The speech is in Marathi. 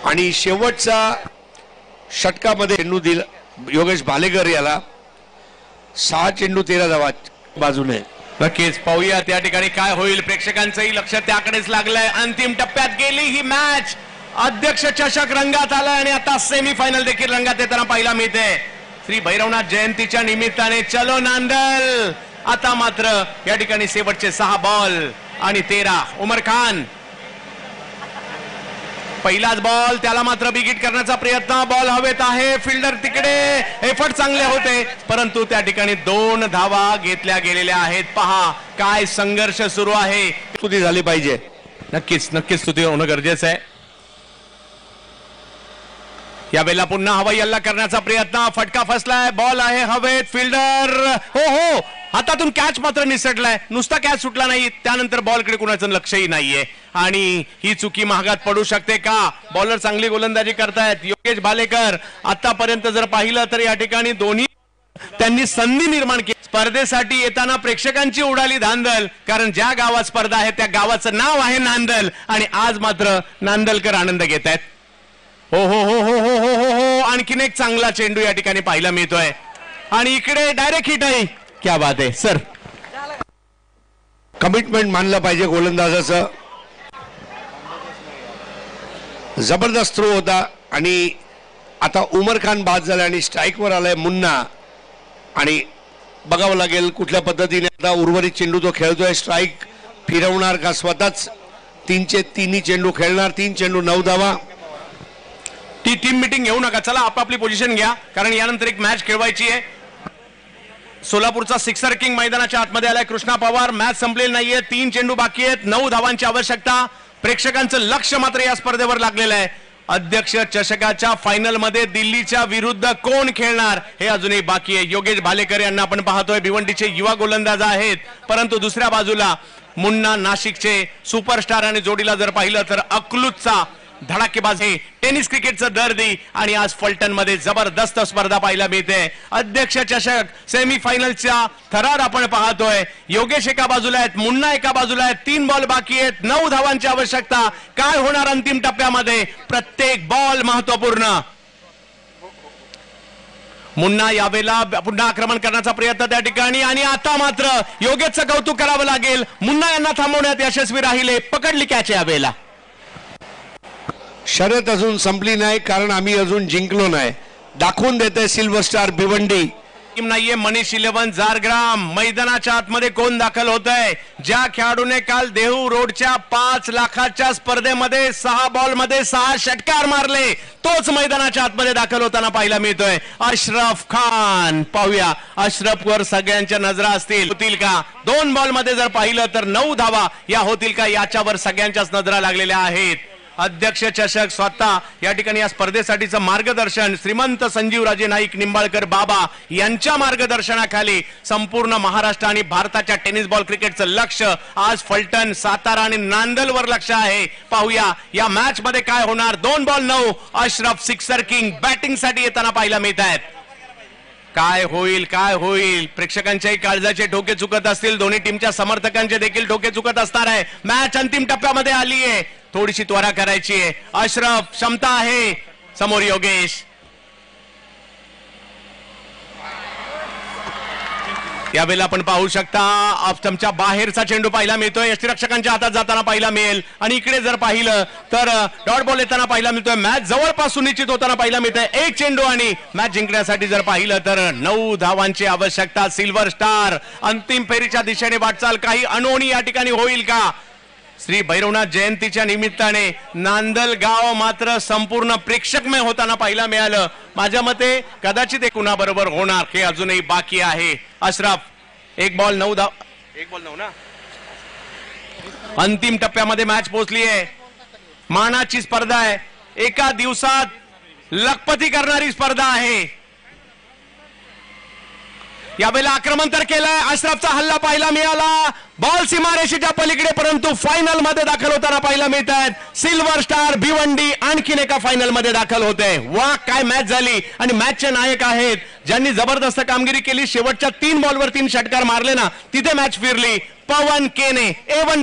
आणि शेवटचा षटकामध्ये चेंडू दिला योगेश भालेकर याला 6 चेंडू 13 धावा बाजूने। नक्कीच पाहूया त्या ठिकाणी काय होईल। प्रेक्षकांचंही लक्ष त्याकडेच लागलंय। अंतिम टप्प्यात गेली ही मॅच। अध्यक्ष चषक रंगात आलाय आणि आता सेमीफायनल देखील रंगात येताना पाहायला मिळते। श्री भैरवनाथ जयंतीच्या निमित्ताने चलो नांदल। आता मात्र या ठिकाणी शेवटचे 6 बॉल आणि 13। उमर खान पहिलाच बॉल, त्याला मात्र बिगिट करण्याचा प्रयत्न। बॉल हवेत आहे, फिल्डर तिकडे, एफर्ट चांगले होते परंतु त्या ठिकाणी 2 धावा घेतल्या गेलेल्या आहेत। पहा काय संघर्ष सुरू आहे। स्तुती झाली पाहिजे। नक्कीच स्तुती होणं गरजेचं आहे। यावेळेला पुन्हा हवाई हल्ला करण्याचा प्रयत्न, फटका फसलाय, बॉल आहे हवेत, फिल्डर हो हातातून कॅच मात्र निसटलाय। नुसता कॅच सुटला नाही, त्यानंतर बॉलकडे कुणाचं लक्षही नाहीये आणि ही चुकी महागात पडू शकते का? बॉलर चांगली गोलंदाजी करतायत। योगेश भालेकर आतापर्यंत जर पाहिलं तर या ठिकाणी दोन्ही त्यांनी संधी निर्माण केली। स्पर्धेसाठी येताना प्रेक्षकांची उडाली धांदल, कारण ज्या गावात स्पर्धा आहे त्या गावाचं नाव आहे नांदल आणि आज मात्र नांदलकर आनंद घेत आहेत। हो हो हो हो हो हो हो हो आणखीन एक चांगला चेंडू या ठिकाणी पाहायला मिळतोय आणि इकडे डायरेक्ट हिट आहे। क्या बात आहे सर, कमिटमेंट मानलं पाहिजे गोलंदाजाचं। जबरदस्त थ्रो होता आणि आता उमर खान बाद झाला आणि स्ट्राईकवर आलाय मुन्ना आणि बघावं लागेल कुठल्या पद्धतीने आता उर्वरित चेंडू तो खेळतोय। स्ट्राईक फिरवणार का स्वतःच 3चे 3 चेंडू खेळणार। 3 चेंडू 9 धावा। ती टीम मीटिंग घेऊ नका, चला आपापली पोझिशन घ्या कारण यानंतर एक मॅच खेळवायची आहे। सोलापूरचा सिक्सर किंग मैदानाच्या आतमध्ये आलाय कृष्णा पवार। मॅच संपलेली नाहीये, 3 चेंडू बाकी आहेत, 9 धावांची आवश्यकता। प्रेक्षकांचं लक्ष मात्र या स्पर्धेवर लागलेलं आहे। अध्यक्ष चषकाच्या फायनल मध्ये दिल्लीच्या विरुद्ध कोण खेळणार हे अजूनही बाकी आहे। योगेश भालेकर यांना आपण पाहतोय, भिवंडीचे युवा गोलंदाज आहेत परंतु दुसऱ्या बाजूला मुन्ना नाशिकचे सुपरस्टार आणि जोडीला जर पाहिलं तर अकलूजचा धडाकेबाज आहे, टेनिस क्रिकेटचं दर्दी आणि आज फलटण मध्ये जबरदस्त स्पर्धा पाहायला मिळते। अध्यक्ष चषक सेमीफायनलचा थरार आपण पाहतोय। योगेश एका बाजूला आहेत, मुन्ना एका बाजूला आहेत, 3 बॉल बाकी आहेत, 9 धावांची आवश्यकता। काय होणार अंतिम टप्प्यामध्ये? प्रत्येक बॉल महत्वपूर्ण। मुन्ना यावेळेला पुन्हा आक्रमण करण्याचा प्रयत्न त्या ठिकाणी आणि आता मात्र योगेशचं कौतुक करावं लागेल। मुन्ना यांना थांबवण्यात यशस्वी राहिले, पकडली कॅच यावेळेला। शर्यत अजून संपली नाही कारण आम्ही अजून जिंकलो नाही। दाखवून देते सिल्वर स्टार भिवंडी। टीम नाहीये मनीष 11 जारग्राम। मैदानाच्या आतमध्ये कोण दाखल होतंय? ज्या खेळाडूने काल देहू रोडच्या 5 लाखाच्या स्पर्धेमध्ये 6 बॉल मध्ये 6 षटकार मारले, तोच मैदानाच्या आतमध्ये दाखल होताना पाहायला मिळतोय। अशरफ खान। पाहूया अशरफवर सगळ्यांच्या नजरा असतील, होतील का? 2 बॉल मध्ये जर पाहिलं तर 9 धावा या होतील का याच्यावर सगळ्यांच्याच नजरा लागलेल्या आहेत। अध्यक्ष चषक स्वतः या ठिकाणी या स्पर्धेसाठीचं मार्गदर्शन श्रीमंत संजीवराजे नाईक निंबाळकर बाबा यांच्या मार्गदर्शनाखाली संपूर्ण महाराष्ट्र आणि भारताच्या टेनिस बॉल क्रिकेटचं लक्ष आज फलटण, सातारा आणि नांदलवर लक्ष आहे। पाहूया या मॅच मध्ये काय होणार। 2 ball 9। Ashraf sixer king batting साठी येताना पाहायला मिळत आहेत। काय होईल काय होईल? प्रेक्षकांच्याही काळजाचे ठोके चुकत असतील, दोन्ही टीमच्या समर्थकांचे देखील ठोके चुकत असणार आहे। मॅच अंतिम टप्प्यामध्ये आली आहे, थोडीशी त्वरा करायची आहे। अशरफ क्षमता आहे, समोर योगेश। यावेळेला आपण पाहू शकता ऑफस्टंपच्या बाहेरचा चेंडू पाहायला मिळतोय, यष्टीरक्षकांच्या हातात जाताना पाहायला मिळेल आणि इकडे जर पाहिलं तर डॉट बॉल येताना पाहायला मिळतोय। मॅच जवळपास सुनिश्चित होताना पाहायला मिळतंय। 1 चेंडू आणि मॅच जिंकण्यासाठी जर पाहिलं तर 9 धावांची आवश्यकता। सिल्वर स्टार अंतिम फेरीच्या दिशेने वाटचाल, काही अनहोनी या ठिकाणी होईल का? श्री भैरवनाथ जयंतीच्या निमित्ताने नांदल गाव मात्र संपूर्ण प्रेक्षकमय होताना पाहायला मिळालं। माझ्या मते कदाचित एक कुणाबरोबर होणार हे अजूनही बाकी आहे। अशरफ 1 बॉल 9 धाव, 1 बॉल 9 ना। अंतिम टप्प्यामध्ये मॅच पोहोचली आहे। मानाची स्पर्धा आहे, एका दिवसात लखपती करणारी स्पर्धा आहे। यावेळेला आक्रमण तर केलंय, अशरफचा हल्ला पाहायला मिळाला, बॉल सीमारेषेच्या पलीकडे परंतु फायनल मध्ये दाखल होताना पाहायला मिळत आहेत। सिल्वर स्टार भिवंडी आणखीन एका फायनल मध्ये दाखल होते। वा काय मॅच झाली आणि मॅचचे नायक आहेत ज्यांनी जबरदस्त कामगिरी केली। शेवटच्या 3 बॉलवर 3 षटकार मारले ना, तिथे मॅच फिरली। पवन केने A1